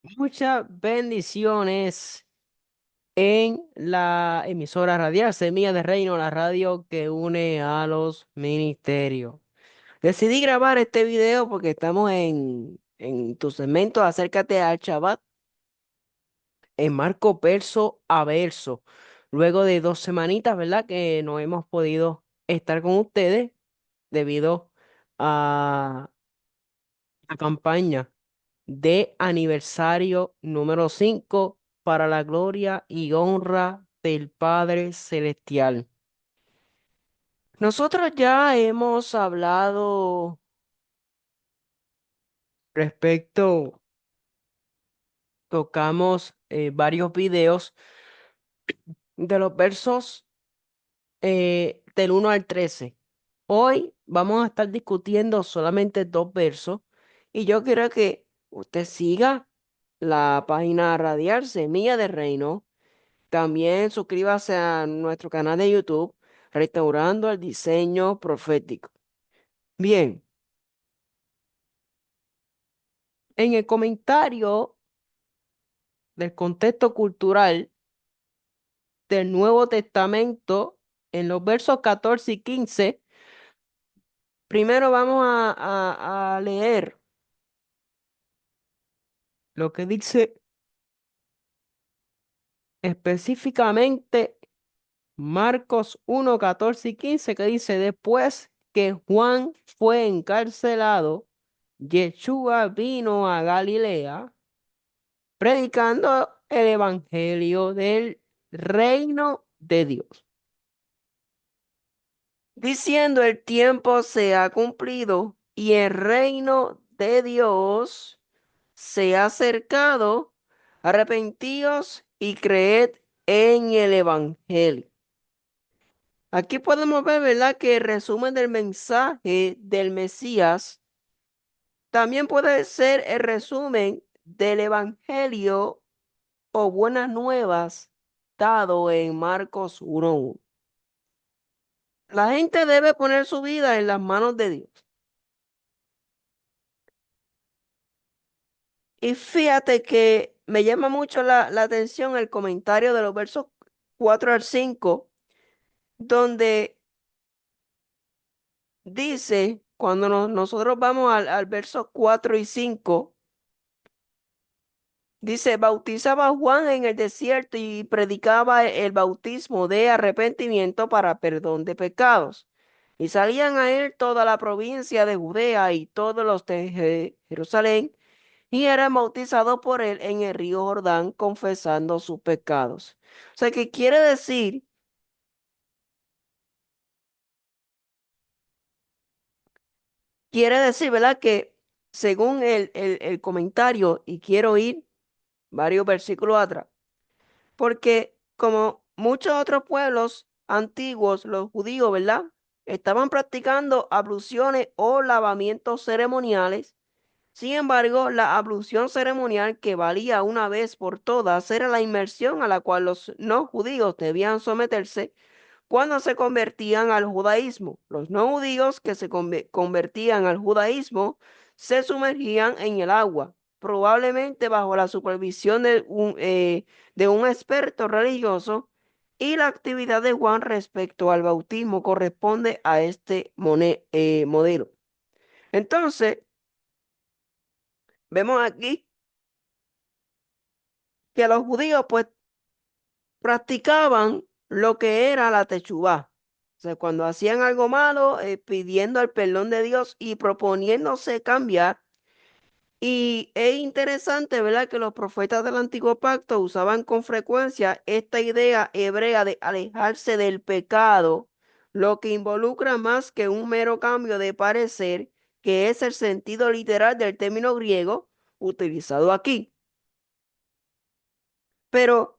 Muchas bendiciones en la emisora radial Semilla de Reino, la radio que une a los ministerios. Decidí grabar este video porque estamos en tu segmento Acércate al Shabbat en marco verso a verso. Luego de 2 semanitas, ¿verdad? Que no hemos podido estar con ustedes debido a la campaña de aniversario número 5 para la gloria y honra del Padre Celestial. Nosotros ya hemos hablado respecto, tocamos varios videos de los versos del 1 al 13. Hoy vamos a estar discutiendo solamente 2 versos y yo quiero que usted siga la página radial Semilla de Reino. También suscríbase a nuestro canal de YouTube, Restaurando el Diseño Profético. Bien, en el comentario del contexto cultural del Nuevo Testamento, en los versos 14 y 15, primero vamos a leer lo que dice específicamente Marcos 1, 14 y 15, que dice: después que Juan fue encarcelado, Yeshua vino a Galilea predicando el evangelio del reino de Dios, diciendo: el tiempo se ha cumplido y el reino de Dios se ha acercado. Arrepentíos y creed en el evangelio. Aquí podemos ver, ¿verdad?, que el resumen del mensaje del Mesías también puede ser el resumen del evangelio o buenas nuevas dado en Marcos 1:1. La gente debe poner su vida en las manos de Dios. Y fíjate que me llama mucho la atención el comentario de los versos 4 al 5, donde dice, cuando nosotros vamos al verso 4 y 5, dice: bautizaba a Juan en el desierto y predicaba el bautismo de arrepentimiento para perdón de pecados. Y salían a él toda la provincia de Judea y todos los de Jerusalén, y eran bautizados por él en el río Jordán, confesando sus pecados. O sea, que quiere decir, ¿verdad? Que según el comentario, y quiero ir varios versículos atrás, porque como muchos otros pueblos antiguos, los judíos, ¿verdad? Estaban practicando abluciones o lavamientos ceremoniales. Sin embargo, la ablución ceremonial que valía una vez por todas era la inmersión a la cual los no judíos debían someterse cuando se convertían al judaísmo. Los no judíos que se convertían al judaísmo se sumergían en el agua, probablemente bajo la supervisión de un experto religioso, y la actividad de Juan respecto al bautismo corresponde a este modelo. Entonces, vemos aquí que los judíos pues practicaban lo que era la techubá. O sea, cuando hacían algo malo, pidiendo el perdón de Dios y proponiéndose cambiar. Y es interesante, ¿verdad?, que los profetas del antiguo pacto usaban con frecuencia esta idea hebrea de alejarse del pecado, lo que involucra más que un mero cambio de parecer, que es el sentido literal del término griego utilizado aquí. Pero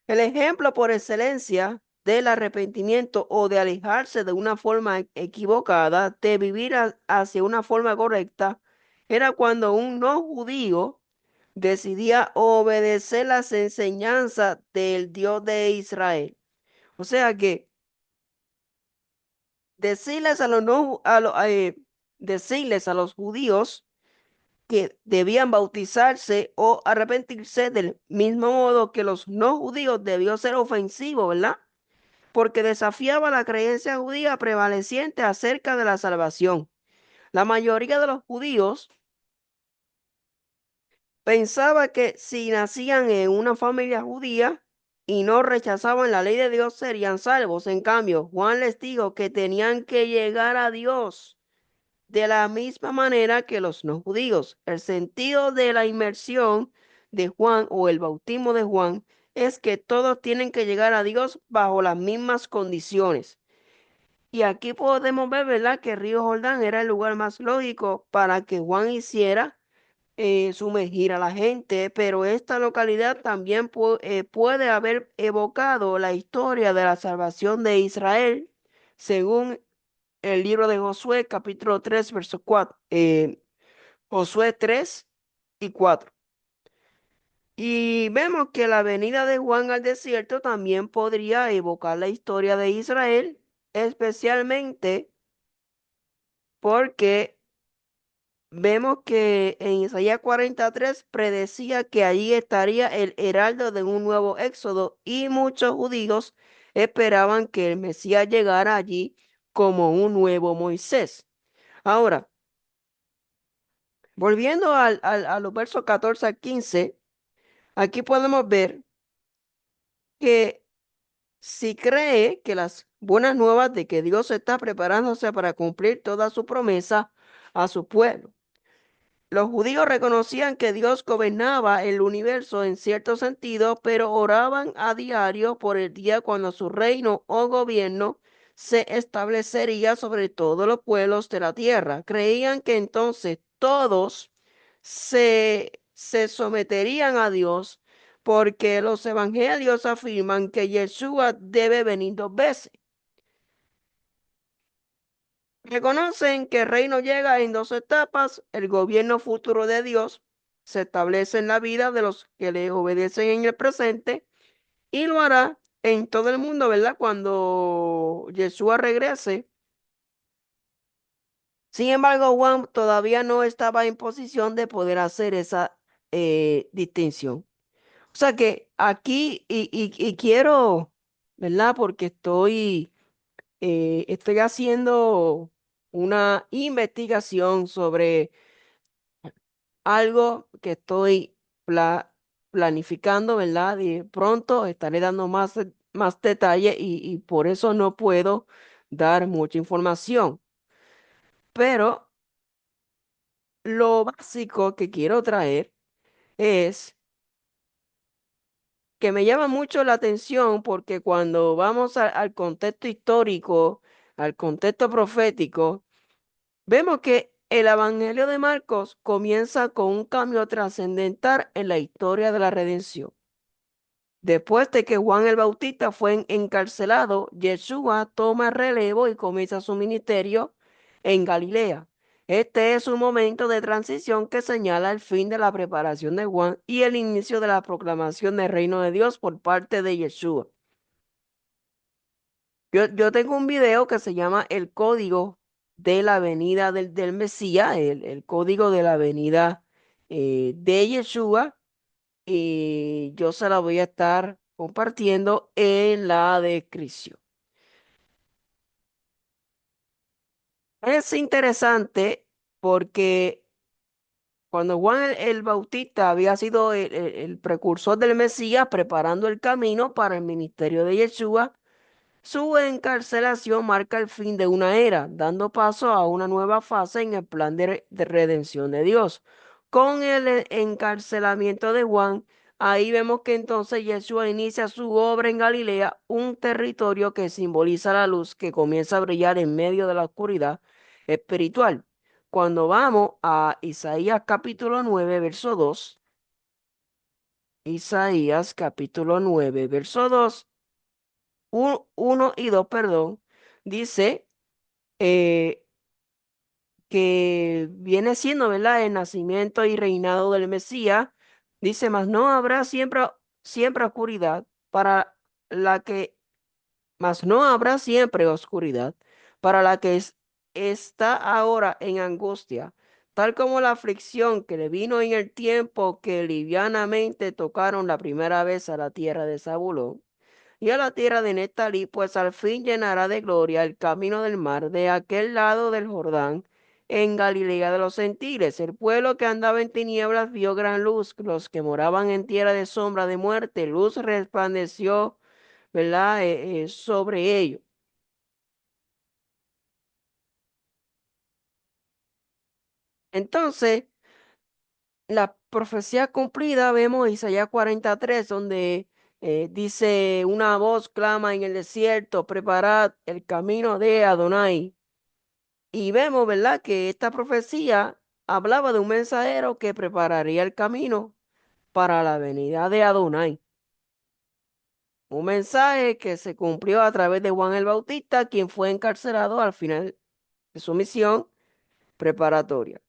el ejemplo por excelencia del arrepentimiento o de alejarse de una forma equivocada, de vivir hacia una forma correcta, era cuando un no judío decidía obedecer las enseñanzas del Dios de Israel. O sea que decirles a los, no, a lo- decirles a los judíos que debían bautizarse o arrepentirse del mismo modo que los no judíos debió ser ofensivo, ¿verdad? Porque desafiaba la creencia judía prevaleciente acerca de la salvación. La mayoría de los judíos pensaba que si nacían en una familia judía y no rechazaban la ley de Dios serían salvos. En cambio, Juan les dijo que tenían que llegar a Dios de la misma manera que los no judíos. El sentido de la inmersión de Juan o el bautismo de Juan es que todos tienen que llegar a Dios bajo las mismas condiciones. Y aquí podemos ver, ¿verdad?, que Río Jordán era el lugar más lógico para que Juan hiciera sumergir a la gente, pero esta localidad también puede haber evocado la historia de la salvación de Israel, según el libro de Josué, capítulo 3 verso 4, Josué 3 y 4. Y vemos que la venida de Juan al desierto también podría evocar la historia de Israel, especialmente porque vemos que en Isaías 43 predecía que allí estaría el heraldo de un nuevo éxodo y muchos judíos esperaban que el Mesías llegara allí como un nuevo Moisés. Ahora, volviendo a los versos 14 al 15, aquí podemos ver que si cree que las buenas nuevas de que Dios está preparándose para cumplir toda su promesa a su pueblo. Los judíos reconocían que Dios gobernaba el universo en cierto sentido, pero oraban a diario por el día cuando su reino o gobierno se establecería sobre todos los pueblos de la tierra. Creían que entonces todos se someterían a Dios porque los evangelios afirman que Yeshua debe venir dos veces. Reconocen que el reino llega en dos etapas. El gobierno futuro de Dios se establece en la vida de los que le obedecen en el presente y lo hará en todo el mundo, ¿verdad? Cuando Yeshua regrese. Sin embargo, Juan todavía no estaba en posición de poder hacer esa distinción. O sea que aquí, y quiero, ¿verdad? Porque estoy haciendo una investigación sobre algo que estoy planificando, ¿verdad? Y pronto estaré dando más detalle y por eso no puedo dar mucha información. Pero lo básico que quiero traer es que me llama mucho la atención porque cuando vamos al contexto histórico, al contexto profético, vemos que el Evangelio de Marcos comienza con un cambio trascendental en la historia de la redención. Después de que Juan el Bautista fue encarcelado, Yeshua toma relevo y comienza su ministerio en Galilea. Este es un momento de transición que señala el fin de la preparación de Juan y el inicio de la proclamación del reino de Dios por parte de Yeshua. Yo tengo un video que se llama El código de la venida del Mesías, el código de la venida de Yeshua, y yo se la voy a estar compartiendo en la descripción. Es interesante porque cuando Juan el Bautista había sido el precursor del Mesías, preparando el camino para el ministerio de Yeshua, su encarcelación marca el fin de una era, dando paso a una nueva fase en el plan de redención de Dios. Con el encarcelamiento de Juan, ahí vemos que entonces Yeshua inicia su obra en Galilea, un territorio que simboliza la luz que comienza a brillar en medio de la oscuridad espiritual. Cuando vamos a Isaías capítulo 9, verso 2, Isaías capítulo 9, verso 2, 1 y 2, perdón, dice eh, que viene siendo, ¿verdad?, el nacimiento y reinado del Mesías. Dice, mas no habrá siempre oscuridad para la que, mas no habrá siempre oscuridad para la que está ahora en angustia. tal como la aflicción que le vino en el tiempo que livianamente tocaron la primera vez a la tierra de Zabulón y a la tierra de Neftalí, pues al fin llenará de gloria el camino del mar de aquel lado del Jordán, en Galilea de los gentiles. El pueblo que andaba en tinieblas vio gran luz, los que moraban en tierra de sombra de muerte, luz resplandeció, ¿verdad? Sobre ellos. Entonces, la profecía cumplida, vemos Isaías 43, donde dice, una voz clama en el desierto, preparad el camino de Adonai. Y vemos, ¿verdad?, que esta profecía hablaba de un mensajero que prepararía el camino para la venida de Adonai. Un mensaje que se cumplió a través de Juan el Bautista, quien fue encarcelado al final de su misión preparatoria.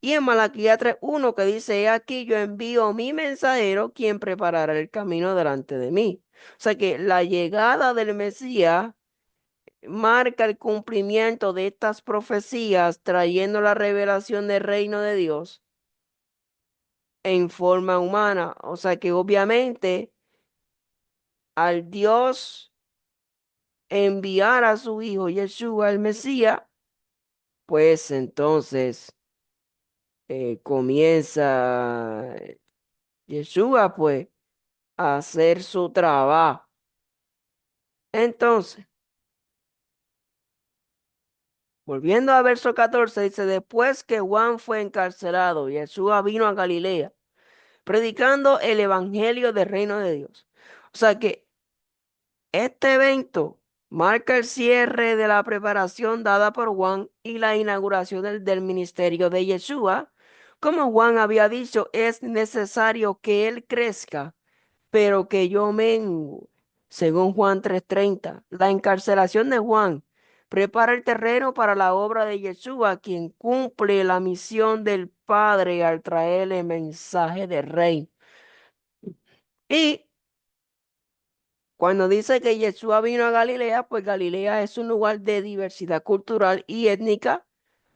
Y en Malaquías 3:1 que dice, he aquí yo envío mi mensajero, quien preparará el camino delante de mí. O sea que la llegada del Mesías marca el cumplimiento de estas profecías, trayendo la revelación del reino de Dios en forma humana. O sea que obviamente al Dios enviar a su hijo Yeshua, el Mesías, pues entonces comienza Yeshua pues a hacer su trabajo. Entonces, volviendo a verso 14, dice, después que Juan fue encarcelado, Yeshua vino a Galilea predicando el evangelio del reino de Dios. O sea que este evento marca el cierre de la preparación dada por Juan y la inauguración del ministerio de Yeshua. Como Juan había dicho, es necesario que él crezca, pero que yo mengue, según Juan 3:30. La encarcelación de Juan prepara el terreno para la obra de Yeshua, quien cumple la misión del Padre al traer el mensaje de reino. Y cuando dice que Yeshua vino a Galilea, pues Galilea es un lugar de diversidad cultural y étnica,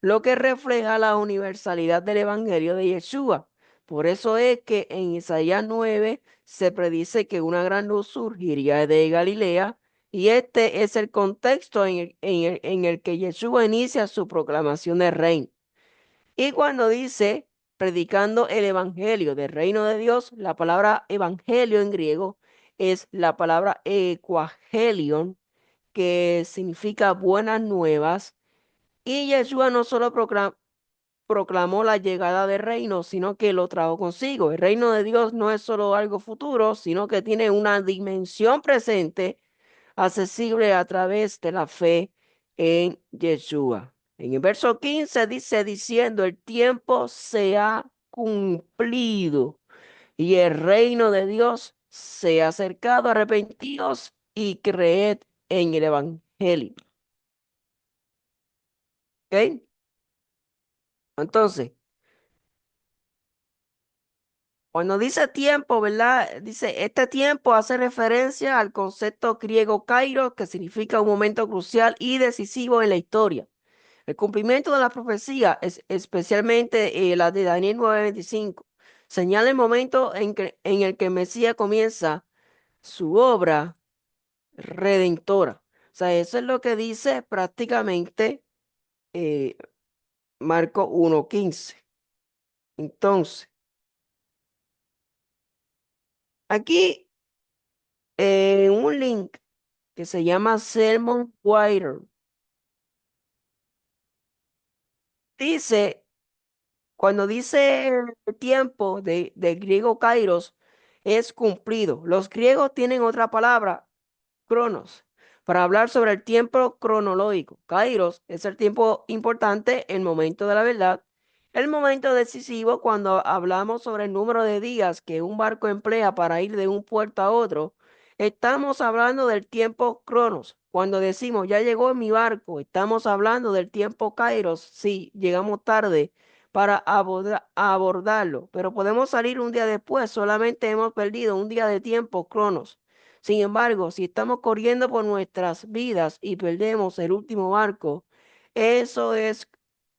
lo que refleja la universalidad del Evangelio de Yeshua. Por eso es que en Isaías 9 se predice que una gran luz surgiría de Galilea, y este es el contexto en el que Yeshua inicia su proclamación de reino. Y cuando dice predicando el evangelio del reino de Dios, la palabra evangelio en griego es la palabra equagelion, que significa buenas nuevas. Y Yeshua no solo proclamó la llegada del reino, sino que lo trajo consigo. El reino de Dios no es solo algo futuro, sino que tiene una dimensión presente accesible a través de la fe en Yeshua. En el verso 15 dice diciendo, el tiempo se ha cumplido y el reino de Dios se ha acercado, arrepentidos y creed en el evangelio. ¿Ok? Entonces, cuando dice tiempo, ¿verdad? Dice, este tiempo hace referencia al concepto griego kairos, que significa un momento crucial y decisivo en la historia. El cumplimiento de la profecía, especialmente la de Daniel 9:25, señala el momento en el que el Mesías comienza su obra redentora. O sea, eso es lo que dice prácticamente eh, Marco 1:15. Entonces, aquí en un link que se llama Sermon Writer, dice, cuando dice el tiempo de griego kairos, es cumplido. Los griegos tienen otra palabra, cronos, para hablar sobre el tiempo cronológico. Kairos es el tiempo importante, el momento de la verdad. El momento decisivo cuando hablamos sobre el número de días que un barco emplea para ir de un puerto a otro. Estamos hablando del tiempo cronos. Cuando decimos ya llegó mi barco, estamos hablando del tiempo kairos. Si llegamos tarde para abordarlo, pero podemos salir un día después, solamente hemos perdido un día de tiempo cronos. Sin embargo, si estamos corriendo por nuestras vidas y perdemos el último barco, eso es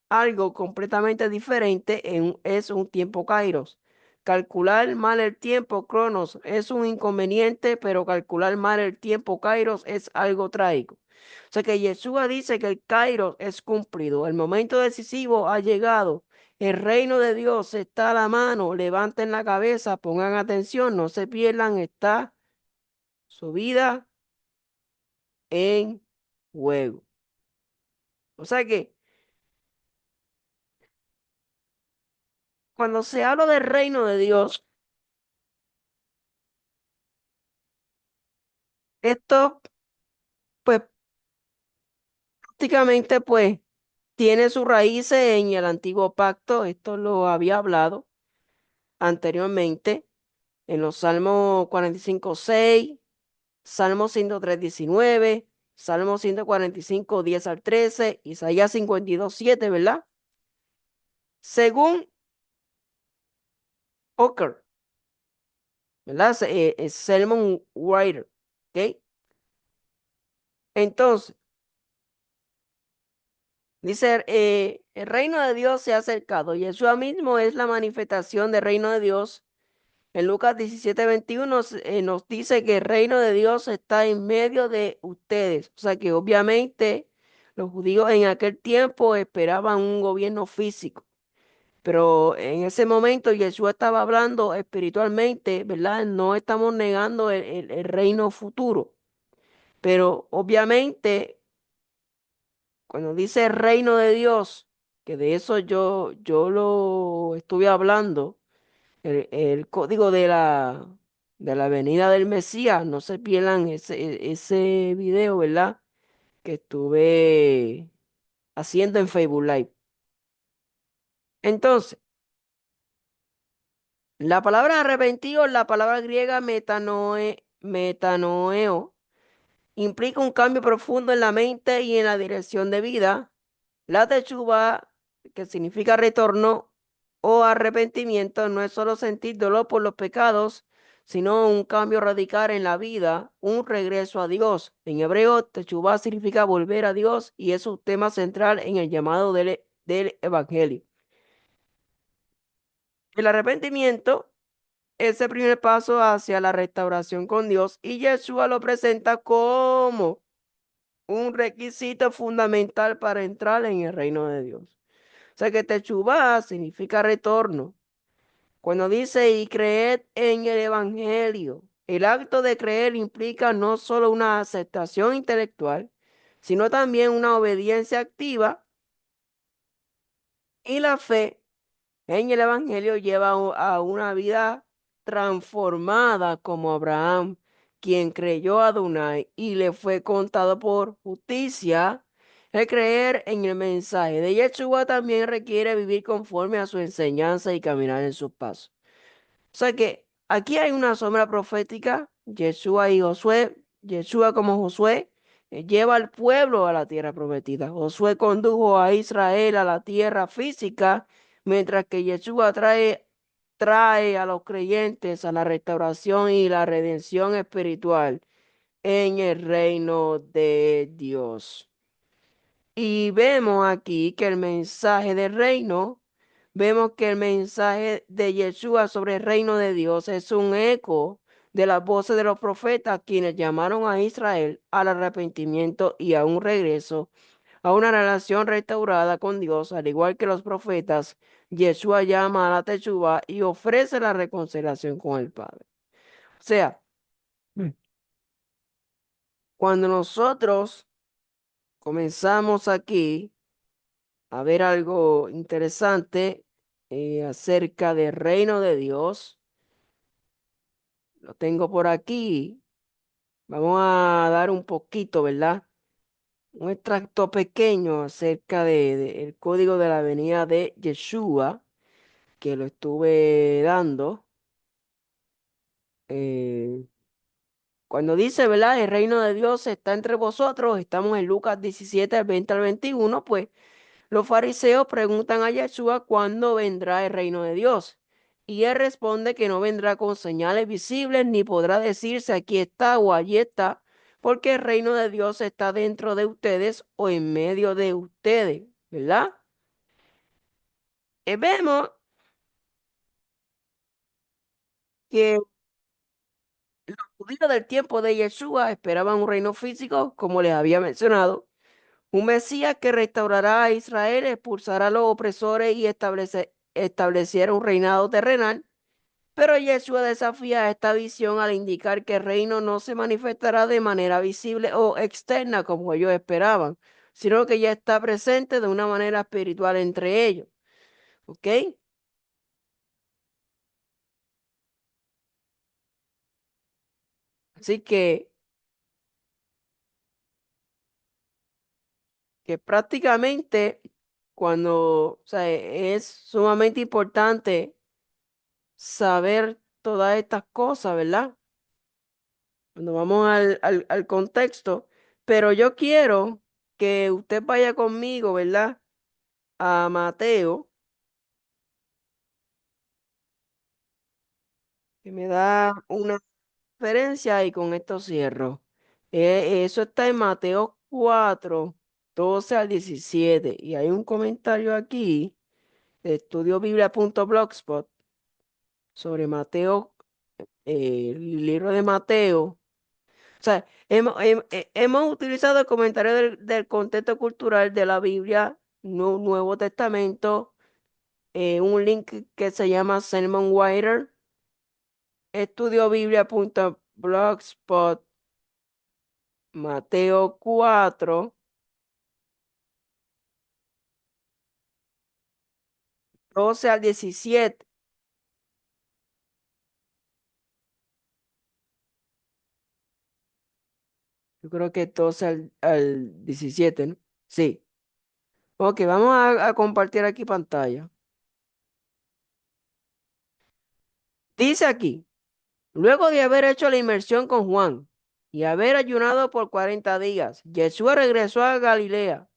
algo completamente diferente es un tiempo kairos. Calcular mal el tiempo, cronos, es un inconveniente, pero calcular mal el tiempo, kairos, es algo trágico. O sea que Yeshua dice que el kairos es cumplido, el momento decisivo ha llegado, el reino de Dios está a la mano, levanten la cabeza, pongan atención, no se pierdan, está su vida en juego. O sea que cuando se habla del reino de Dios, esto pues prácticamente pues tiene sus raíces en el antiguo pacto, esto lo había hablado anteriormente en los Salmos 45:6, Salmo 103:19, Salmo 145:10 al 13, Isaías 52:7, ¿verdad? Según Ocker, ¿verdad? Sermon Writer, ¿ok? Entonces, dice, el reino de Dios se ha acercado. Yeshua mismo es la manifestación del reino de Dios. En Lucas 17:21 nos dice que el reino de Dios está en medio de ustedes. O sea que obviamente los judíos en aquel tiempo esperaban un gobierno físico. Pero en ese momento Yeshua estaba hablando espiritualmente, ¿verdad? No estamos negando el reino futuro. Pero obviamente cuando dice reino de Dios, que de eso yo lo estuve hablando, el código de la venida del Mesías, no se pierdan ese video, ¿verdad? Que estuve haciendo en Facebook Live. Entonces, la palabra arrepentido, la palabra griega metanoeo, implica un cambio profundo en la mente y en la dirección de vida. La techuva, que significa retorno o arrepentimiento, no es solo sentir dolor por los pecados, sino un cambio radical en la vida, un regreso a Dios. En hebreo, techuva significa volver a Dios y es un tema central en el llamado del Evangelio. El arrepentimiento es el primer paso hacia la restauración con Dios y Yeshua lo presenta como un requisito fundamental para entrar en el reino de Dios. O sea que techubá significa retorno. Cuando dice y creed en el Evangelio, el acto de creer implica no solo una aceptación intelectual, sino también una obediencia activa y la fe en el Evangelio lleva a una vida transformada como Abraham, quien creyó a Adonai y le fue contado por justicia. El creer en el mensaje de Yeshua también requiere vivir conforme a su enseñanza y caminar en sus pasos. O sea que aquí hay una sombra profética, Yeshua y Josué, Yeshua como Josué, lleva al pueblo a la tierra prometida. Josué condujo a Israel a la tierra física, mientras que Yeshua trae a los creyentes a la restauración y la redención espiritual en el reino de Dios. Y vemos aquí que el mensaje del reino, vemos que el mensaje de Yeshua sobre el reino de Dios es un eco de las voces de los profetas quienes llamaron a Israel al arrepentimiento y a un regreso a una relación restaurada con Dios, al igual que los profetas. Yeshua llama a la Teshuvah y ofrece la reconciliación con el Padre. O sea, cuando nosotros comenzamos aquí a ver algo interesante acerca del reino de Dios. Lo tengo por aquí. Vamos a dar un poquito, ¿verdad? Un extracto pequeño acerca el código de la venida de Yeshua, que lo estuve dando. Eh, Cuando dice, ¿verdad? El reino de Dios está entre vosotros, estamos en Lucas 17, 20 al 21, pues los fariseos preguntan a Yeshua cuándo vendrá el reino de Dios. Y él responde que no vendrá con señales visibles, ni podrá decirse aquí está o allí está, porque el reino de Dios está dentro de ustedes o en medio de ustedes, ¿verdad? Vemos que los judíos del tiempo de Yeshua esperaban un reino físico, como les había mencionado, un Mesías que restaurará a Israel, expulsará a los opresores y estableciera un reinado terrenal. Pero Yeshua desafía esta visión al indicar que el reino no se manifestará de manera visible o externa como ellos esperaban, sino que ya está presente de una manera espiritual entre ellos. ¿Ok? Así que prácticamente cuando, o sea, es sumamente importante saber todas estas cosas, ¿verdad? Cuando vamos al contexto, pero yo quiero que usted vaya conmigo, ¿verdad? A Mateo, que me da una referencia y con esto cierro. Eso está en Mateo 4 12 al 17 y hay un comentario aquí de estudiobiblia.blogspot sobre Mateo, el libro de Mateo. O sea, hemos utilizado el comentario del contexto cultural de la Biblia, Nuevo Testamento, un link que se llama Sermon Writer, estudiobiblia.blogspot, Mateo 4 12 al 17. Yo creo que 12 al 17, ¿no? Sí. Ok, vamos a compartir aquí pantalla. Dice aquí. Luego de haber hecho la inmersión con Juan y haber ayunado por 40 días, Jesús regresó a Galilea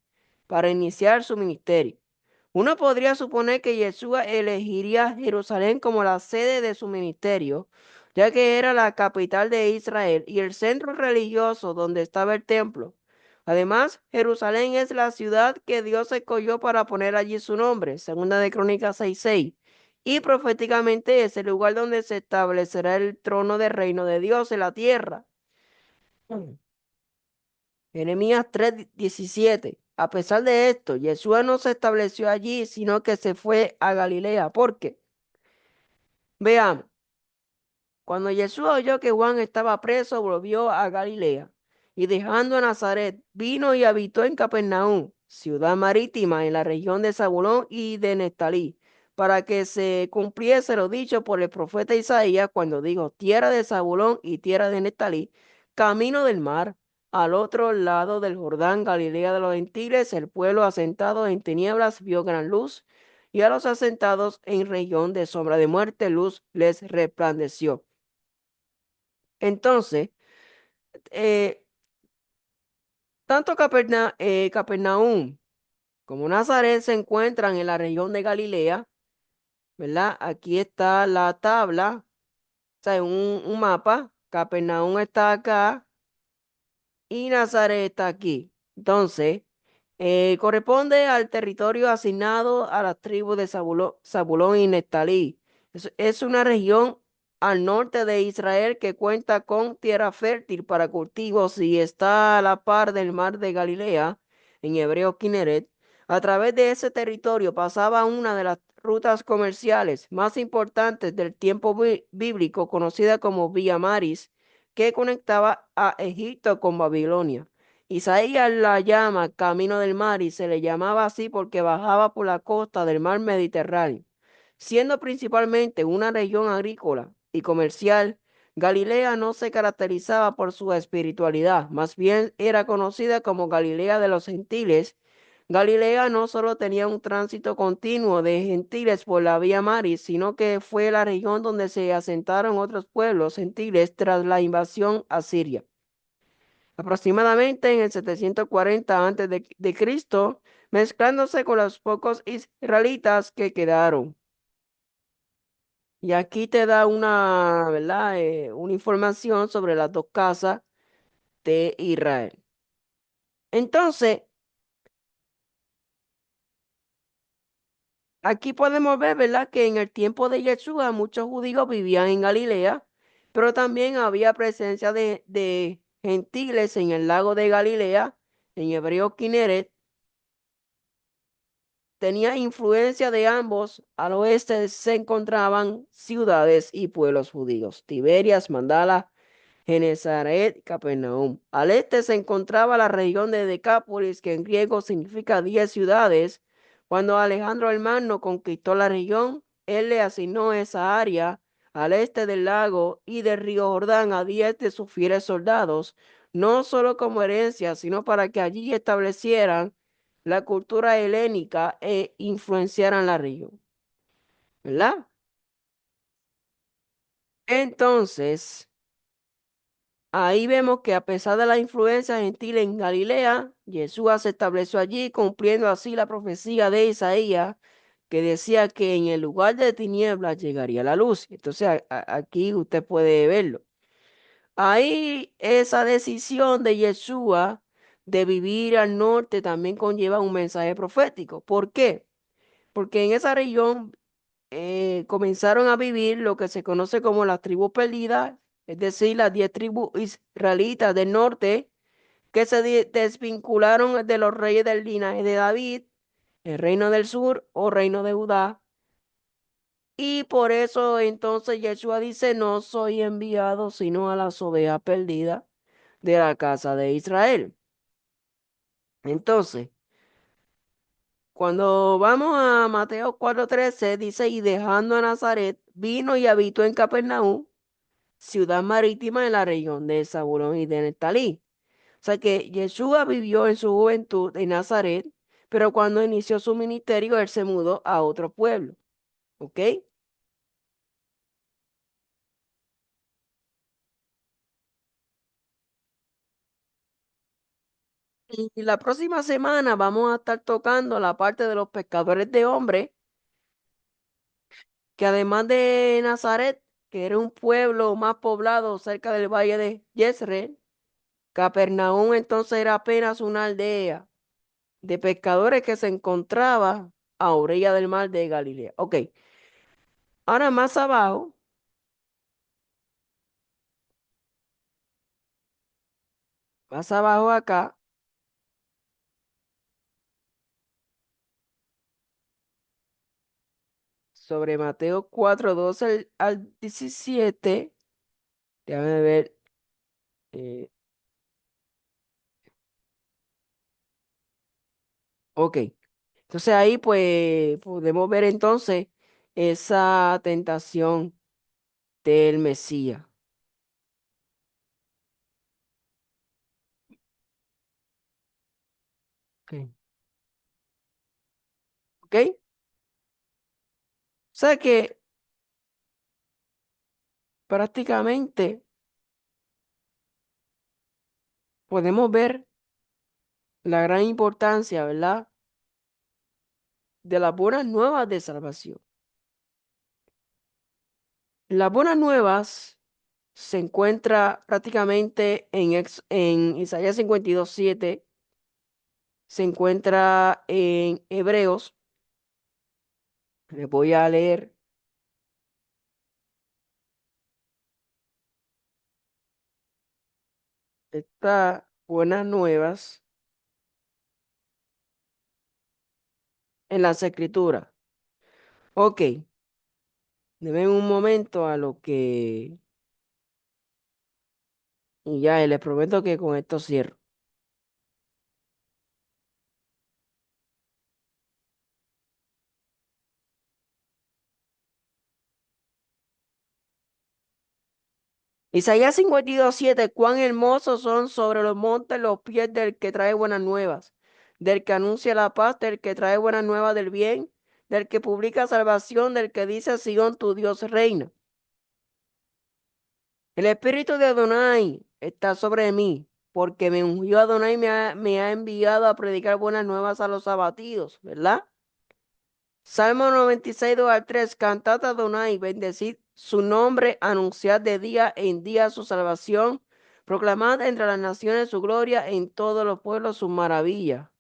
para iniciar su ministerio. Uno podría suponer que Jesús elegiría Jerusalén como la sede de su ministerio, ya que era la capital de Israel y el centro religioso donde estaba el templo. Además, Jerusalén es la ciudad que Dios escogió para poner allí su nombre, segunda de Crónicas 6:6. Y proféticamente es el lugar donde se establecerá el trono del reino de Dios en la tierra. Mm. Jeremías 3:17. A pesar de esto, Yeshua no se estableció allí, sino que se fue a Galilea. ¿Por qué? Veamos. Cuando Jesús oyó que Juan estaba preso, volvió a Galilea y dejando a Nazaret, vino y habitó en Capernaum, ciudad marítima en la región de Zabulón y de Neftalí, para que se cumpliese lo dicho por el profeta Isaías cuando dijo, tierra de Zabulón y tierra de Neftalí, camino del mar, al otro lado del Jordán, Galilea de los gentiles, el pueblo asentado en tinieblas vio gran luz, y a los asentados en región de sombra de muerte, luz les resplandeció. Entonces, eh, tanto Capernaum como Nazaret se encuentran en la región de Galilea, ¿verdad? Aquí está la tabla, o sea, un mapa. Capernaum está acá y Nazaret está aquí. Entonces, corresponde al territorio asignado a las tribus de Zabulón y Neftalí. Es una región al norte de Israel que cuenta con tierra fértil para cultivos y está a la par del mar de Galilea, en hebreo Kineret. A través de ese territorio pasaba una de las rutas comerciales más importantes del tiempo bíblico, conocida como Vía Maris, que conectaba a Egipto con Babilonia. Isaías la llama Camino del Mar y se le llamaba así porque bajaba por la costa del mar Mediterráneo. Siendo principalmente una región agrícola y comercial, Galilea no se caracterizaba por su espiritualidad, más bien era conocida como Galilea de los gentiles. Galilea no solo tenía un tránsito continuo de gentiles por la vía Maris, sino que fue la región donde se asentaron otros pueblos gentiles tras la invasión asiria. Aproximadamente en el 740 de Cristo, mezclándose con los pocos israelitas que quedaron. Y aquí te da una, ¿verdad? Una información sobre las dos casas de Israel. Entonces, Aquí podemos ver, ¿verdad?, que en el tiempo de Yeshua muchos judíos vivían en Galilea, pero también había presencia de gentiles en el lago de Galilea, en hebreo Kineret. Tenía influencia de ambos. Al oeste se encontraban ciudades y pueblos judíos: Tiberias, Mandala, Genezaret, Capernaum. Al este se encontraba la región de Decápolis, que en griego significa 10 ciudades. Cuando Alejandro el Magno conquistó la región, él le asignó esa área al este del lago y del río Jordán a 10 de sus fieles soldados, no solo como herencia, sino para que allí establecieran la cultura helénica e influenciaran la región, ¿verdad? Entonces, ahí vemos que a pesar de la influencia gentil en Galilea, Yeshua se estableció allí, cumpliendo así la profecía de Isaías, que decía que en el lugar de tinieblas llegaría la luz. Entonces, aquí usted puede verlo. Ahí esa decisión de Yeshua de vivir al norte también conlleva un mensaje profético. ¿Por qué? Porque en esa región comenzaron a vivir lo que se conoce como las tribus perdidas, es decir, las 10 tribus israelitas del norte, que se desvincularon de los reyes del linaje de David, el reino del sur o reino de Judá. Y por eso entonces Yeshua dice: no soy enviado sino a las ovejas perdidas de la casa de Israel. Entonces, cuando vamos a Mateo 4:13, dice: y dejando a Nazaret, vino y habitó en Capernaum, ciudad marítima en la región de Zabulón y de Neftalí. O sea que Yeshua vivió en su juventud en Nazaret, pero cuando inició su ministerio, él se mudó a otro pueblo. ¿Ok? Y la próxima semana vamos a estar tocando la parte de los pescadores de hombres, que además de Nazaret, que era un pueblo más poblado cerca del valle de Jezreel, Capernaum entonces era apenas una aldea de pescadores que se encontraba a orilla del mar de Galilea. Ok, ahora más abajo acá, sobre Mateo 4:12 al 17, déjame ver, eh, ok, entonces ahí pues podemos ver entonces esa tentación del Mesías. Ok, ok, o sea que prácticamente podemos ver la gran importancia, ¿verdad?, de las buenas nuevas de salvación. Las buenas nuevas se encuentra prácticamente en Isaías 52:7, se encuentra en Hebreos. Les voy a leer estas buenas nuevas en las Escrituras. Ok, deben un momento a lo que, y ya les prometo que con esto cierro. Isaías 52:7, cuán hermosos son sobre los montes los pies del que trae buenas nuevas, del que anuncia la paz, del que trae buenas nuevas del bien, del que publica salvación, del que dice a Sión: tu Dios reina. El espíritu de Adonai está sobre mí, porque me ungió Adonai, me ha enviado a predicar buenas nuevas a los abatidos, ¿verdad? Salmo 96, 2 al 3, cantad a Adonai, bendecid su nombre, anunciad de día en día su salvación, proclamad entre las naciones su gloria, en todos los pueblos su maravilla.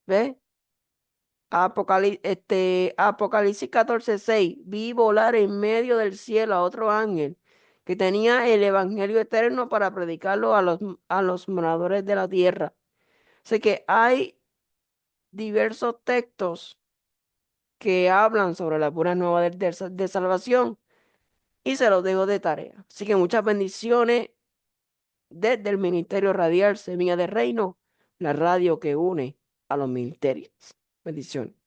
¿Ve? Apocalipsis 14:6. Vi volar en medio del cielo a otro ángel que tenía el evangelio eterno para predicarlo a los moradores de la tierra. Así que hay diversos textos que hablan sobre la pura nueva de salvación y se los dejo de tarea. Así que muchas bendiciones desde el Ministerio Radial Semilla de Reino, la radio que une a los ministerios. Bendiciones.